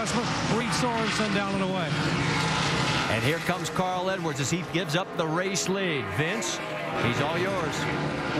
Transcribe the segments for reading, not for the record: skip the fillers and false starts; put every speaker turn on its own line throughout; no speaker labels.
adjustment. Reed Sorensen down and away.
And here comes Carl Edwards as he gives up the race lead. Vince, he's all yours.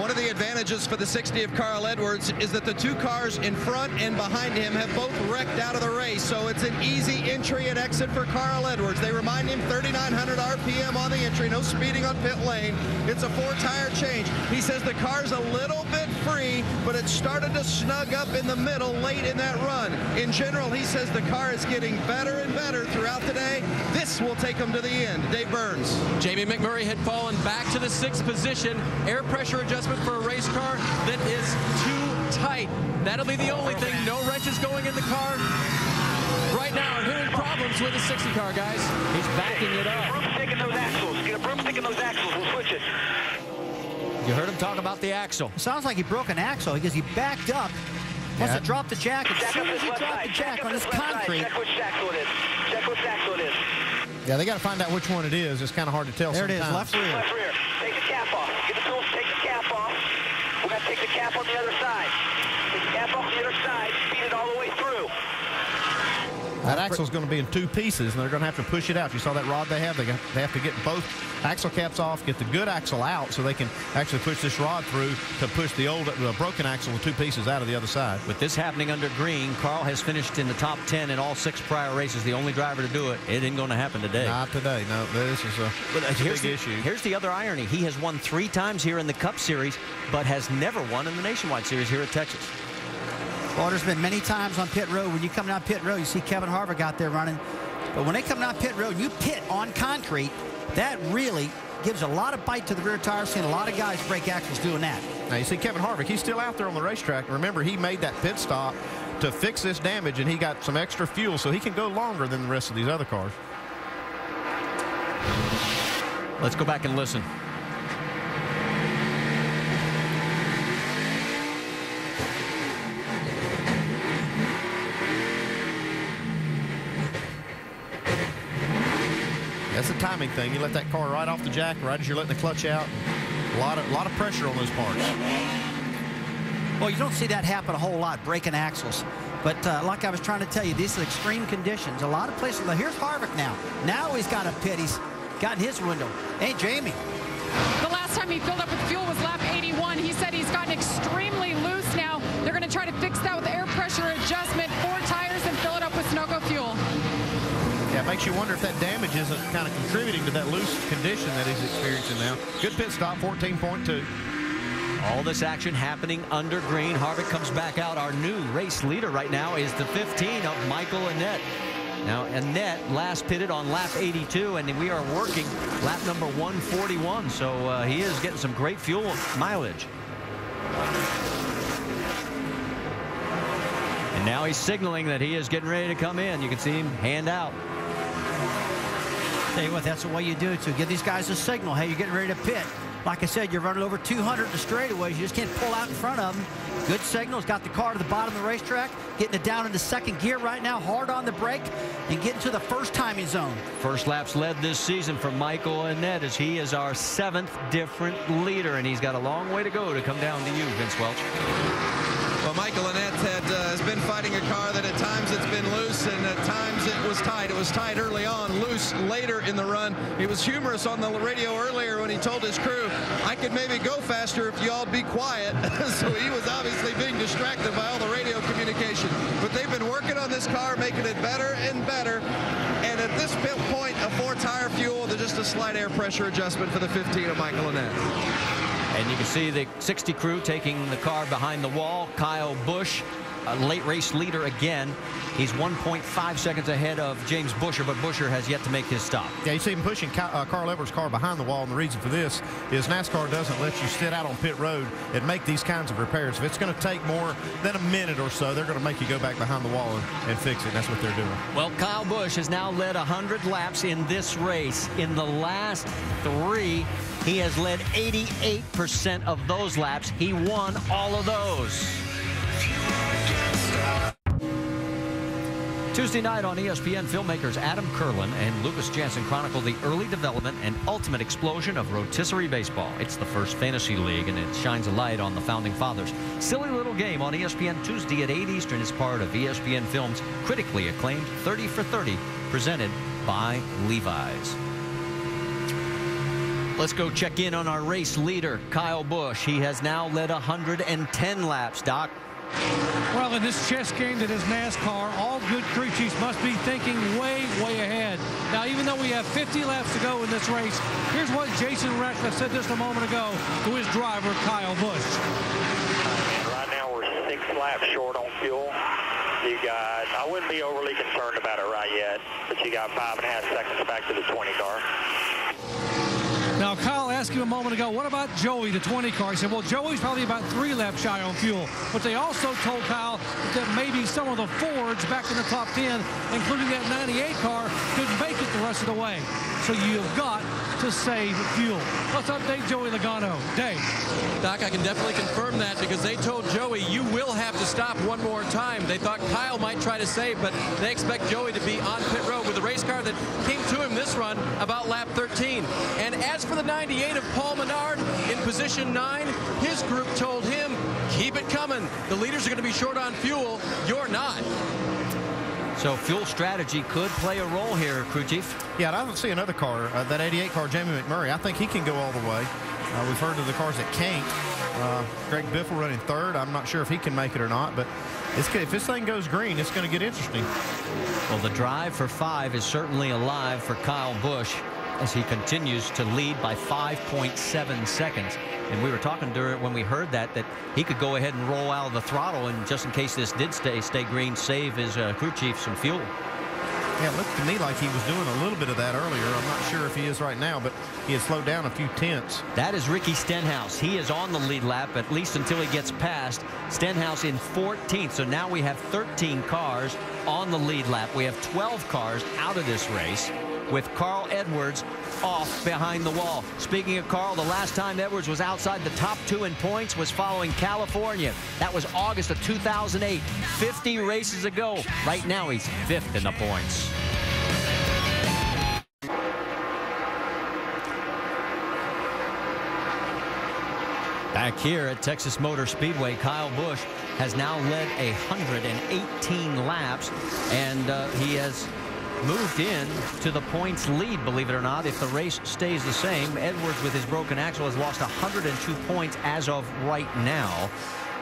One of the advantages for the 60 of Carl Edwards is that the two cars in front and behind him have both wrecked out of the race, so it's an easy entry and exit for Carl Edwards. They remind him 3,900 RPM on the entry, no speeding on pit lane. It's a 4-tire change. He says the car's a little bit free, but it started to snug up in the middle late in that run. In general, he says the car is getting better and better throughout the day. This will take him to the end. Dave Burns.
Jamie McMurray had fallen back to the 6th position. Air pressure adjustment for a race car that is too tight. That'll be the only thing. No wrenches going in the car. Right now, I'm hearing problems with the 60 car, guys.
He's backing it up.
Broomstick in those axles. Get a broomstick in those axles. We'll switch it.
You heard him talk about the axle.
Sounds like he broke an axle because he backed up. Wants to drop the jack. As soon as he dropped the jack on this concrete.
Check which axle it is. Check which axle it is.
Yeah, they got to find out which one it is. It's kind of hard to tell
there
sometimes.
It is, left rear.
Left rear. Take the cap off. Get the tools, take the cap off. We're going to take the cap on the other side. Take the cap off the other side. Feed it all the way through.
That axle's going to be in 2 pieces, and they're going to have to push it out. You saw that rod they have? They have to get both axle caps off, get the good axle out so they can actually push this rod through to push the broken axle in 2 pieces out of the other side.
With this happening under green, Carl has finished in the top 10 in all 6 prior races. The only driver to do it. It ain't going to happen today.
Not today. No, this is a big issue.
Here's the other irony. He has won 3 times here in the Cup Series, but has never won in the Nationwide Series here at Texas.
Well, there's been many times on pit road when you come down pit road, you see Kevin Harvick out there running. But when they come down pit road, you pit on concrete, that really gives a lot of bite to the rear tire. Seen a lot of guys break axles doing that.
Now, you see Kevin Harvick, he's still out there on the racetrack. Remember, he made that pit stop to fix this damage, and he got some extra fuel, so he can go longer than the rest of these other cars.
Let's go back and listen.
That's a timing thing. You let that car right off the jack right as you're letting the clutch out. A lot of pressure on those parts.
Well, you don't see that happen a whole lot, breaking axles. But like I was trying to tell you, these are extreme conditions. A lot of places. Here's Harvick now. Now he's got a pit. He's got his window. Hey, Jamie.
The last time he filled up with fuel was lap 81. He said he's gotten extremely loose now. They're going to try to fix that with air pressure adjustment, 4 tires, and fill it up with Sunoco fuel.
Yeah, it makes you wonder if that damage isn't kind of contributing to that loose condition that he's experiencing now. Good pit stop, 14.2.
All this action happening under green. Harvick comes back out. Our new race leader right now is the 15 of Michael Annett. Now, Annett last pitted on lap 82, and we are working lap number 141. So he is getting some great fuel mileage. And now he's signaling that he is getting ready to come in. You can see him hand out.
Tell you what, that's the way you do it, too. Give these guys a signal. Hey, you're getting ready to pit. Like I said, you're running over 200 in the straightaways. You just can't pull out in front of them. Good signals. Got the car to the bottom of the racetrack. Getting it down into 2nd gear right now. Hard on the brake. And getting to the first timing zone.
First laps led this season for Michael Annett as he is our 7th different leader. And he's got a long way to go to come down to you, Vince Welch.
Well, Michael Annett has been fighting a car that at times it's been loose and at times it was tight. It was tight early on, loose later in the run. He was humorous on the radio earlier when he told his crew, I could maybe go faster if y'all be quiet. So he was obviously being distracted by all the radio communication. But they've been working on this car, making it better and better. And at this point, a 4-tire fuel with just a slight air pressure adjustment for the 15 of Michael Annett.
And you can see the 60 crew taking the car behind the wall. Kyle Busch, a late race leader again. He's 1.5 seconds ahead of James Buescher, but Buescher has yet to make his stop.
Yeah, you see him pushing Carl Edwards' car behind the wall, and the reason for this is NASCAR doesn't let you sit out on pit road and make these kinds of repairs. If it's going to take more than a minute or so, they're going to make you go back behind the wall and fix it, and that's what they're doing.
Well, Kyle Busch has now led 100 laps in this race. In the last 3, he has led 88% of those laps. He won all of those. Tuesday night on ESPN, filmmakers Adam Curlin and Lucas Jansen chronicle the early development and ultimate explosion of rotisserie baseball. It's the first fantasy league, and it shines a light on the founding fathers. Silly little game on ESPN Tuesday at 8 Eastern is part of ESPN Films' critically acclaimed 30 for 30, presented by Levi's. Let's go check in on our race leader, Kyle Busch. He has now led 110 laps, Doc.
Well, in this chess game that is NASCAR, all good crew chiefs must be thinking way, way ahead. Now, even though we have 50 laps to go in this race, here's what Jason Ratcliffe said just a moment ago to his driver, Kyle Busch.
Right now, we're 6 laps short on fuel. You got, I wouldn't be overly concerned about it right yet, but you got 5.5 seconds back to the 20 car.
Now, Kyle asked him a moment ago, what about Joey, the 20 car? He said, well, Joey's probably about 3 laps shy on fuel. But they also told Kyle that maybe some of the Fords back in the top 10, including that 98 car, could make it the rest of the way. So you've got to save fuel. Let's update Joey Logano. Dave.
Doc, I can definitely confirm that because they told Joey, you will have to stop one more time. They thought Kyle might try to save, but they expect Joey to be on pit road with a race car that came to him this run about lap 13. And as for the 98 of Paul Menard in position 9, his group told him, keep it coming. The leaders are going to be short on fuel. You're not.
So fuel strategy could play a role here, crew chief.
Yeah, I don't see another car, that 88 car, Jamie McMurray. I think he can go all the way. We've heard of the cars that can't. Greg Biffle running 3rd. I'm not sure if he can make it or not, but if this thing goes green, it's going to get interesting.
Well, the drive for 5 is certainly alive for Kyle Busch as he continues to lead by 5.7 seconds. And we were talking during when we heard that he could go ahead and roll out of the throttle, and just in case this did stay green, save his crew chief some fuel.
Yeah, it looked to me like he was doing a little bit of that earlier. I'm not sure if he is right now, but he had slowed down a few tenths.
That is Ricky Stenhouse. He is on the lead lap, at least until he gets past. Stenhouse in 14th. So now we have 13 cars on the lead lap. We have 12 cars out of this race, with Carl Edwards off behind the wall. Speaking of Carl, the last time Edwards was outside the top 2 in points was following California. That was August of 2008, 50 races ago. Right now, he's 5th in the points. Back here at Texas Motor Speedway, Kyle Busch has now led 118 laps, and he has moved in to the points lead, believe it or not, if the race stays the same. Edwards, with his broken axle, has lost 102 points as of right now.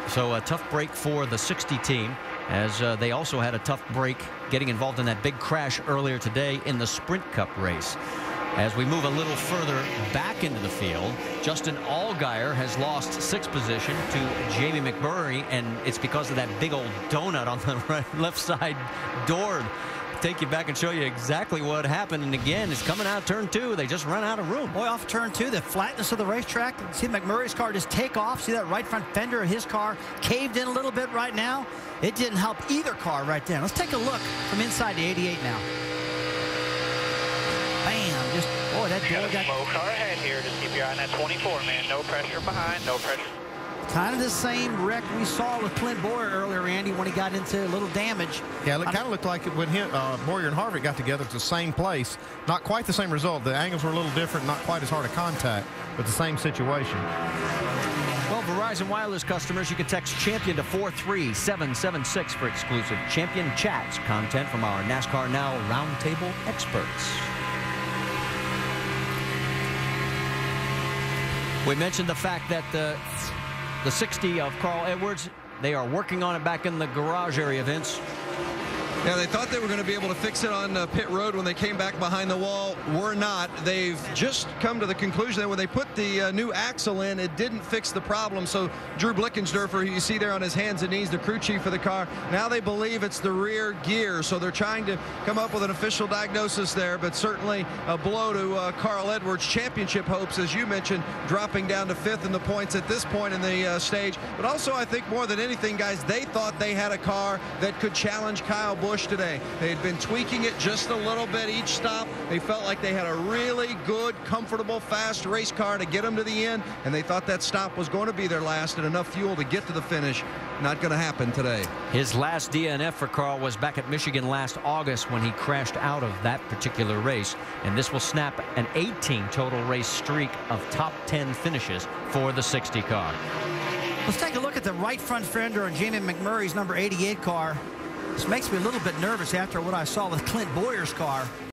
So a tough break for the 60 team, as they also had a tough break getting involved in that big crash earlier today in the Sprint Cup race. As we move a little further back into the field, Justin Allgaier has lost 6th position to Jamie McMurray, and it's because of that big old donut on the left side door. Take you back and show you exactly what happened. And again, it's coming out of turn 2. They just run out of room.
Boy, off turn 2, the flatness of the racetrack. See McMurray's car just take off. See that right front fender of his car caved in a little bit right now. It didn't help either car right there. Let's take a look from inside the 88 now. Bam! Just, boy, that door got...
Slow car ahead here. Just keep your eye on that 24, man. No pressure behind, no pressure.
Kind of the same wreck we saw with Clint Boyer earlier, Andy, when he got into a little damage.
Yeah, it kind of looked like when Boyer and Harvick got together, it's the same place. Not quite the same result. The angles were a little different, not quite as hard a contact, but the same situation.
Well, Verizon Wireless customers, you can text Champion to 43776 for exclusive Champion Chats content from our NASCAR Now Roundtable experts. We mentioned the fact that the 60 of Carl Edwards, they are working on it back in the garage area, Vince.
Yeah, they thought they were going to be able to fix it on pit road when they came back behind the wall. We're not. They've just come to the conclusion that when they put the new axle in, it didn't fix the problem. So Drew Blickensderfer, who you see there on his hands and knees, the crew chief of the car, now they believe it's the rear gear. So they're trying to come up with an official diagnosis there, but certainly a blow to Carl Edwards' championship hopes, as you mentioned, dropping down to 5th in the points at this point in the stage. But also, I think more than anything, guys, they thought they had a car that could challenge Kyle Busch Busch today. They had been tweaking it just a little bit each stop. They felt like they had a really good, comfortable, fast race car to get them to the end, and they thought that stop was going to be their last and enough fuel to get to the finish. Not going to happen today.
His last DNF for Carl was back at Michigan last August when he crashed out of that particular race, and this will snap an 18 total race streak of top 10 finishes for the 60 car.
Let's take a look at the right front fender on Jamie McMurray's number 88 car. This makes me a little bit nervous after what I saw with Clint Boyer's car.